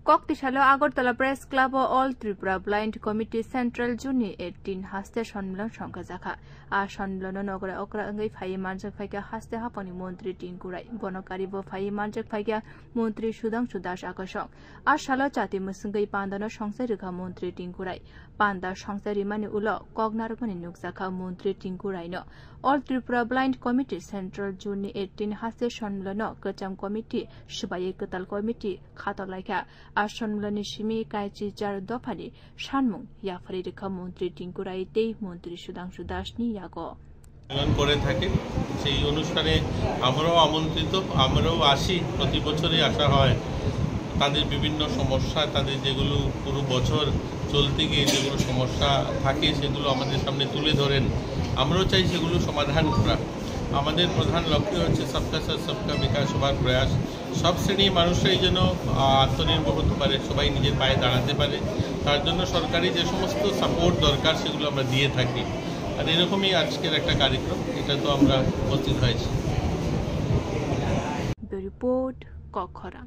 ককটিশাল Agartala press club ও all Tripura blind committee central জুনি 18 হাস্তে সম্মেলন সংখ্যা জাখা আর সম্মেলন নগরে অকরা অঙ্গই ফাই মার্জক ফাইকা হাস্তে হাপনি মন্ত্রী টিঙ্কুরাই বনকারি বো ফাই মার্জক ফাইকা মন্ত্রী সুধাংশু দাস আকর্ষক আর সালো চাতি মুসুঙ্গই পান্দানো সংসার রেখা মন্ত্রী টিঙ্কুরাই পান্দা সংসার রিমানি উল কগনারকনি নুকজাখা মন্ত্রী টিঙ্কুরাইন all Tripura blind committee central জুনি 18 হাস্তে সম্মেলন কচাম কমিটি সুবাই কতাল কমিটি খাতলাইখা আর সম্মেলনের সিমি কাইচি 4 দফানি সানমুং ইয়াফারি রেখা মন্ত্রী টিঙ্কুরাইতেই মন্ত্রী সুধাংশু দাস নি ইয়াগো করে থাকে সেই অনুষ্ঠানে আমরাও আমন্ত্রিত আমরাও আসি প্রতি বছরই আসা হয় তাদের বিভিন্ন সমস্যা তাদের যেগুলো পুরো বছর চলতে গিয়ে যেগুলো সমস্যা থাকে সেগুলো আমাদের সামনে তুলে ধরেন আমরাও চাই সেগুলো সমাধান করা আমাদের প্রধান লক্ষ্য হচ্ছে সবকা সাথ সবকা বিকাশ সবার প্রয়াস সব শ্রেণীর মানুষরাই যেন আত্মনির্ভর হতে পারে সবাই নিজের পায়ে দাঁড়াতে পারে তার জন্য সরকারি যে সমস্ত সাপোর্ট দরকার সেগুলো আমরা দিয়ে থাকি আর এরকমই আজকের একটা কার্যক্রম এটা তো আমরা উপস্থিত হয়েছি রিপোর্ট কখরা।